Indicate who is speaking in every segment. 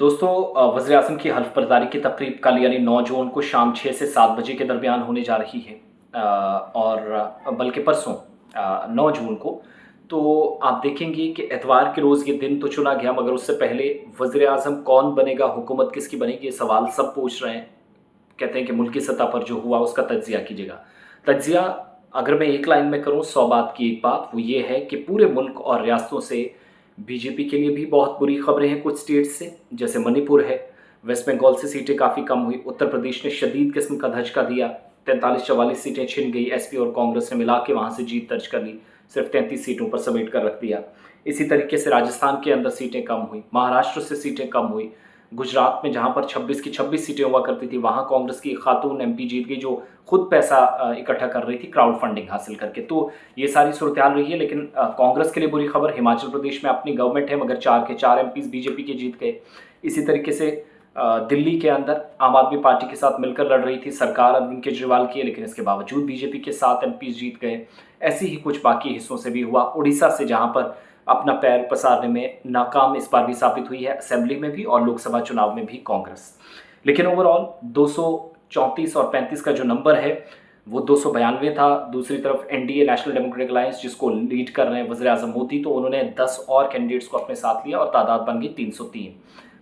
Speaker 1: दोस्तों वज़ीर आज़म की हल्फ बर्दारी की तकरीब कल यानी 9 जून को शाम 6 से 7 बजे के दरमियान होने जा रही है और बल्कि परसों 9 जून को। तो आप देखेंगे कि एतवार के रोज़ ये दिन तो चुना गया, मगर उससे पहले वज़ीर आज़म कौन बनेगा, हुकूमत किसकी बनेगी, ये सवाल सब पूछ रहे हैं। कहते हैं कि मुल्की सतह पर जो हुआ उसका तज्ज़िया कीजिएगा। तज्ज़िया अगर मैं एक लाइन में करूँ 100 बात की एक बात, वो ये है कि पूरे मुल्क और रियासतों से बीजेपी के लिए भी बहुत बुरी खबरें हैं। कुछ स्टेट से, जैसे मणिपुर है, वेस्ट बंगाल से सीटें काफ़ी कम हुई, उत्तर प्रदेश ने शदीद किस्म का धचका दिया, 43-44 सीटें छिन गई, एसपी और कांग्रेस ने मिला के वहाँ से जीत दर्ज कर ली, सिर्फ 33 सीटों पर समेट कर रख दिया। इसी तरीके से राजस्थान के अंदर सीटें कम हुई, महाराष्ट्र से सीटें कम हुई, गुजरात में जहाँ पर 26 की 26 सीटें हुआ करती थी वहाँ कांग्रेस की खातून एमपी जीत गई, जो खुद पैसा इकट्ठा कर रही थी क्राउड फंडिंग हासिल करके। तो ये सारी सूरत हाल रही है। लेकिन कांग्रेस के लिए बुरी खबर, हिमाचल प्रदेश में अपनी गवर्नमेंट है मगर 4 के 4 एमपीज बीजेपी के जीत गए। इसी तरीके से दिल्ली के अंदर आम आदमी पार्टी के साथ मिलकर लड़ रही थी सरकार अरविंद केजरीवाल की, लेकिन इसके बावजूद बीजेपी के 7 एमपीज जीत गए। ऐसे ही कुछ बाकी हिस्सों से भी हुआ। उड़ीसा से जहाँ पर अपना पैर पसारने में नाकाम इस बार भी साबित हुई है, असेंबली में भी और लोकसभा चुनाव में भी कांग्रेस। लेकिन ओवरऑल 234 और 35 का जो नंबर है वो 292 था। दूसरी तरफ एनडीए नेशनल डेमोक्रेटिक अलायंस जिसको लीड कर रहे हैं वज़ीर आज़म मोदी, तो उन्होंने 10 और कैंडिडेट्स को अपने साथ लिया और तादाद बन गई 303।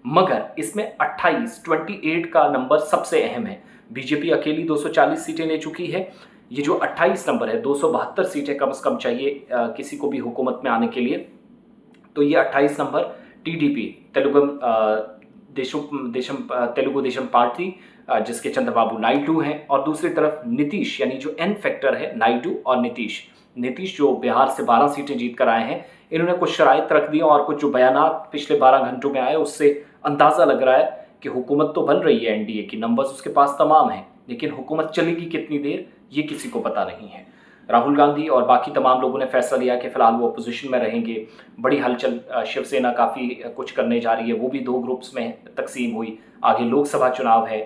Speaker 1: मगर इसमें 28 का नंबर सबसे अहम है। बीजेपी अकेली 240 सीटें ले चुकी है। ये जो 28 नंबर है, 272 सीटें कम से कम चाहिए किसी को भी हुकूमत में आने के लिए। तो ये 28 number TDP Telugu Desam party जिसके चंद्रबाबू नायडू हैं, और दूसरी तरफ नीतीश यानी जो एन फैक्टर है, नायडू और नीतीश जो बिहार से 12 सीटें जीत कर आए हैं, इन्होंने कुछ शराइत रख दी और कुछ जो बयानात पिछले 12 घंटों में आए उससे अंदाज़ा लग रहा है कि हुकूमत तो बन रही है एनडीए की, नंबर्स उसके पास तमाम हैं, लेकिन हुकूमत चलेगी कितनी देर ये किसी को पता नहीं है। राहुल गांधी और बाकी तमाम लोगों ने फैसला लिया कि फिलहाल वो अपोजिशन में रहेंगे। बड़ी हलचल, शिवसेना काफ़ी कुछ करने जा रही है, वो भी 2 ग्रुप्स में तकसीम हुई। आगे लोकसभा चुनाव है,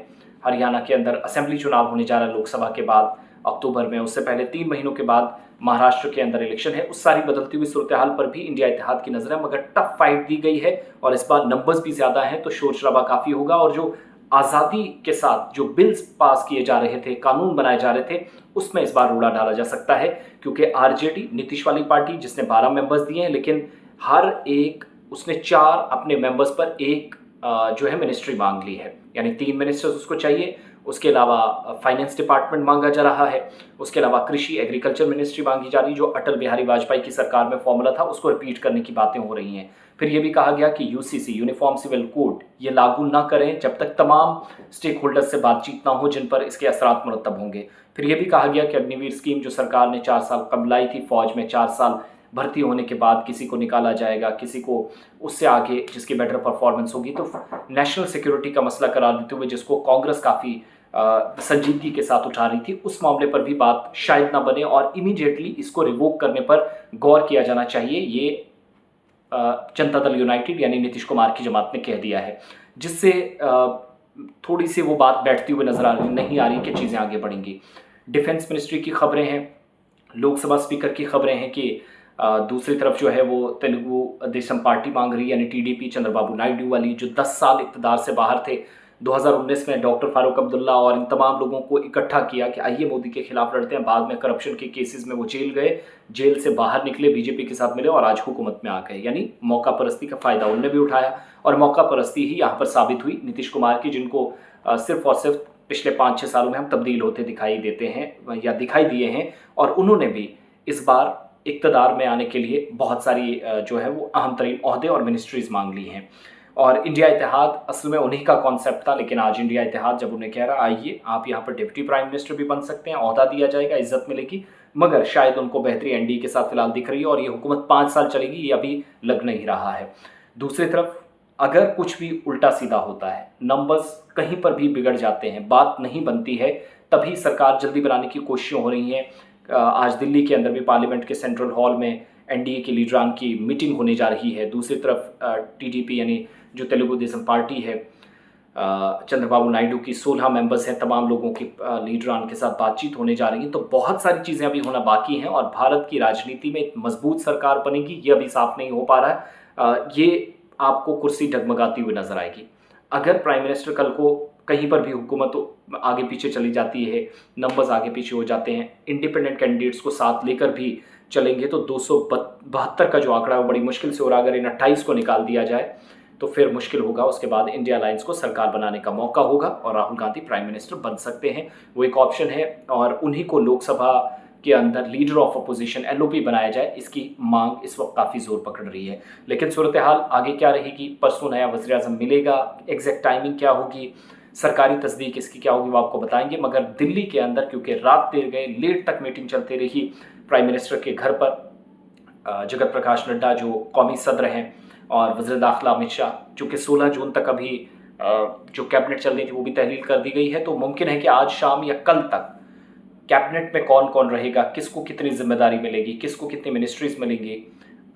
Speaker 1: हरियाणा के अंदर असेंबली चुनाव होने जा रहा है लोकसभा के बाद अक्टूबर में, उससे पहले 3 महीनों के बाद महाराष्ट्र के अंदर इलेक्शन है। उस सारी बदलती हुई सूरत हाल पर भी इंडिया इत्तेहाद की नज़र है, मगर टफ फाइट दी गई है और इस बार नंबर्स भी ज़्यादा हैं तो शोर शराबा काफ़ी होगा। और जो आज़ादी के साथ जो बिल्स पास किए जा रहे थे, कानून बनाए जा रहे थे, उसमें इस बार रोड़ा डाला जा सकता है, क्योंकि आरजेडी नीतीश वाली पार्टी जिसने 12 मेंबर्स दिए हैं, लेकिन हर एक उसने 4 अपने मेंबर्स पर एक जो है मिनिस्ट्री मांग ली है, यानी 3 मिनिस्टर्स उसको चाहिए। उसके अलावा फाइनेंस डिपार्टमेंट मांगा जा रहा है, उसके अलावा कृषि एग्रीकल्चर मिनिस्ट्री मांगी जा रही, जो अटल बिहारी वाजपेयी की सरकार में फॉर्मूला था उसको रिपीट करने की बातें हो रही हैं। फिर ये भी कहा गया कि यूसीसी यूनिफॉर्म सिविल कोड ये लागू ना करें जब तक तमाम स्टेक होल्डर्स से बातचीत ना हो जिन पर इसके असरात मुरतब होंगे। फिर ये भी कहा गया कि अग्निवीर स्कीम जो सरकार ने 4 साल कब लाई थी, फौज में 4 साल भर्ती होने के बाद किसी को निकाला जाएगा, किसी को उससे आगे जिसकी बेटर परफॉर्मेंस होगी। तो नेशनल सिक्योरिटी का मसला करार देते हुए जिसको कांग्रेस काफ़ी संजीदगी के साथ उठा रही थी, उस मामले पर भी बात शायद ना बने और इमीडिएटली इसको रिवोक करने पर गौर किया जाना चाहिए। ये जनता दल यूनाइटेड यानी नीतीश कुमार की जमात ने कह दिया है, जिससे थोड़ी सी वो बात बैठती हुई नजर नहीं आ रही कि चीज़ें आगे बढ़ेंगी। डिफेंस मिनिस्ट्री की खबरें हैं, लोकसभा स्पीकर की खबरें हैं कि दूसरी तरफ जो है वो तेलुगु देशम पार्टी मांग रही है, यानी टीडीपी चंद्रबाबू नायडू वाली, जो 10 साल इक़्तिदार से बाहर थे। 2019 में डॉक्टर फारूक अब्दुल्ला और इन तमाम लोगों को इकट्ठा किया कि आइए मोदी के खिलाफ लड़ते हैं। बाद में करप्शन के केसेस में वो जेल गए, जेल से बाहर निकले, बीजेपी के साथ मिले और आज हुकूमत में आ गए। यानी मौका परस्ती का फ़ायदा उनने भी उठाया और मौका परस्ती ही यहाँ पर साबित हुई नीतीश कुमार की, जिनको सिर्फ और सिर्फ पिछले 5-6 सालों में हम तब्दील होते दिखाई देते हैं या दिखाई दिए हैं। और उन्होंने भी इस बार इक़्तिदार में आने के लिए बहुत सारी जो है वो अहम तरीन ओहदे और मिनिस्ट्रीज़ मांग ली हैं। और इंडिया इत्तेहाद असल में उन्हीं का कॉन्सेप्ट था, लेकिन आज इंडिया इत्तेहाद जब उन्हें कह रहा आइए आप यहाँ पर डिप्टी प्राइम मिनिस्टर भी बन सकते हैं, ओहदा दिया जाएगा, इज्जत मिलेगी, मगर शायद उनको बेहतरी एनडीए के साथ फिलहाल दिख रही है और ये हुकूमत 5 साल चलेगी, ये अभी लग नहीं रहा है। दूसरी तरफ अगर कुछ भी उल्टा सीधा होता है, नंबर्स कहीं पर भी बिगड़ जाते हैं, बात नहीं बनती है, तभी सरकार जल्दी बनाने की कोशिशें हो रही हैं। आज दिल्ली के अंदर भी पार्लियामेंट के सेंट्रल हॉल में एनडीए के लीडरान की मीटिंग होने जा रही है। दूसरी तरफ टीडीपी यानी जो तेलुगु देशम पार्टी है, चंद्रबाबू नायडू की 16 मेंबर्स हैं, तमाम लोगों की लीडरान के साथ बातचीत होने जा रही है। तो बहुत सारी चीज़ें अभी होना बाकी हैं और भारत की राजनीति में एक मजबूत सरकार बनेगी ये अभी साफ नहीं हो पा रहा है। ये आपको कुर्सी डगमगाती हुई नजर आएगी। अगर प्राइम मिनिस्टर कल को कहीं पर भी हुकूमत आगे पीछे चली जाती है, नंबर्स आगे पीछे हो जाते हैं, इंडिपेंडेंट कैंडिडेट्स को साथ लेकर भी चलेंगे तो 272 का जो आंकड़ा है वो बड़ी मुश्किल से, और अगर इन 28 को निकाल दिया जाए तो फिर मुश्किल होगा। उसके बाद इंडिया अलायंस को सरकार बनाने का मौका होगा और राहुल गांधी प्राइम मिनिस्टर बन सकते हैं। वो एक ऑप्शन है और उन्हीं को लोकसभा के अंदर लीडर ऑफ अपोजिशन एलओपी बनाया जाए, इसकी मांग इस वक्त काफ़ी जोर पकड़ रही है। लेकिन सूरत हाल आगे क्या रहेगी, परसों नया वज़ीर आज़म मिलेगा, एग्जैक्ट टाइमिंग क्या होगी, सरकारी तस्दीक इसकी क्या होगी, वो आपको बताएंगे। मगर दिल्ली के अंदर क्योंकि रात देर गए, लेट तक मीटिंग चलती रही प्राइम मिनिस्टर के घर पर, जगत प्रकाश नड्डा जो कौमी सदर हैं और वज़ीर दाखिला अमित शाह, चूँकि 16 जून तक अभी जो कैबिनेट चल रही थी वो भी तहलील कर दी गई है, तो मुमकिन है कि आज शाम या कल तक कैबिनेट में कौन कौन रहेगा, किसको कितनी जिम्मेदारी मिलेगी, किसको कितनी मिनिस्ट्रीज मिलेंगी,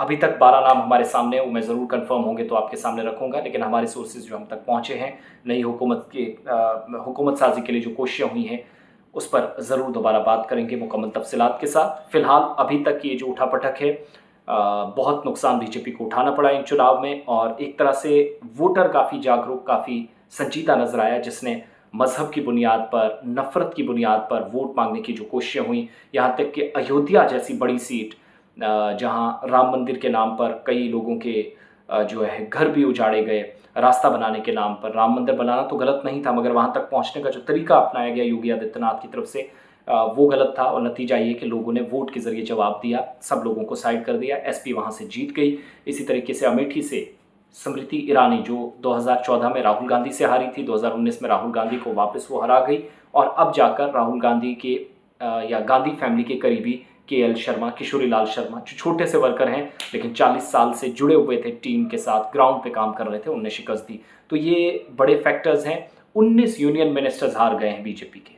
Speaker 1: अभी तक 12 नाम हमारे सामने, वो मैं ज़रूर कंफर्म होंगे तो आपके सामने रखूंगा। लेकिन हमारे सोर्सेज जो हम तक पहुंचे हैं, नई हुकूमत साजी के लिए जो कोशिशें हुई हैं उस पर ज़रूर दोबारा बात करेंगे मुकम्मल तफसीलात के साथ। फिलहाल अभी तक ये जो उठापटक है, बहुत नुकसान बीजेपी को उठाना पड़ा इन चुनाव में, और एक तरह से वोटर काफ़ी जागरूक, काफ़ी संजीदा नजर आया, जिसने मज़हब की बुनियाद पर, नफ़रत की बुनियाद पर वोट मांगने की जो कोशिशें हुई, यहाँ तक कि अयोध्या जैसी बड़ी सीट जहाँ राम मंदिर के नाम पर कई लोगों के जो है घर भी उजाड़े गए, रास्ता बनाने के नाम पर। राम मंदिर बनाना तो गलत नहीं था, मगर वहाँ तक पहुँचने का जो तरीका अपनाया गया योगी आदित्यनाथ की तरफ से वो गलत था, और नतीजा ये कि लोगों ने वोट के ज़रिए जवाब दिया, सब लोगों को साइड कर दिया, एसपी वहाँ से जीत गई। इसी तरीके से अमेठी से स्मृति ईरानी जो 2014 में राहुल गांधी से हारी थी, 2019 में राहुल गांधी को वापस वो हरा गई, और अब जाकर राहुल गांधी के या गांधी फैमिली के करीबी केएल शर्मा, किशोरी लाल शर्मा, जो छोटे से वर्कर हैं लेकिन 40 साल से जुड़े हुए थे टीम के साथ, ग्राउंड पे काम कर रहे थे, उनने शिकस्त दी। तो ये बड़े फैक्टर्स हैं। 19 यूनियन मिनिस्टर्स हार गए हैं बीजेपी के,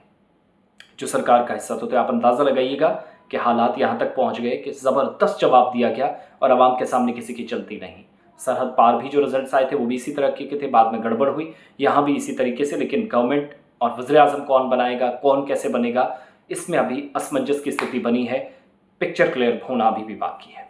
Speaker 1: जो सरकार का हिस्सा। तो आप अंदाज़ा लगाइएगा कि हालात यहाँ तक पहुँच गए कि ज़बरदस्त जवाब दिया गया और आवाम के सामने किसी की चलती नहीं। सरहद पार भी जो रिजल्ट्स आए थे वो भी इसी तरह के थे, बाद में गड़बड़ हुई, यहाँ भी इसी तरीके से। लेकिन गवर्नमेंट और वज़ीर आज़म कौन बनाएगा, कौन कैसे बनेगा, इसमें अभी असमंजस की स्थिति बनी है। पिक्चर क्लियर होना अभी भी बाकी है।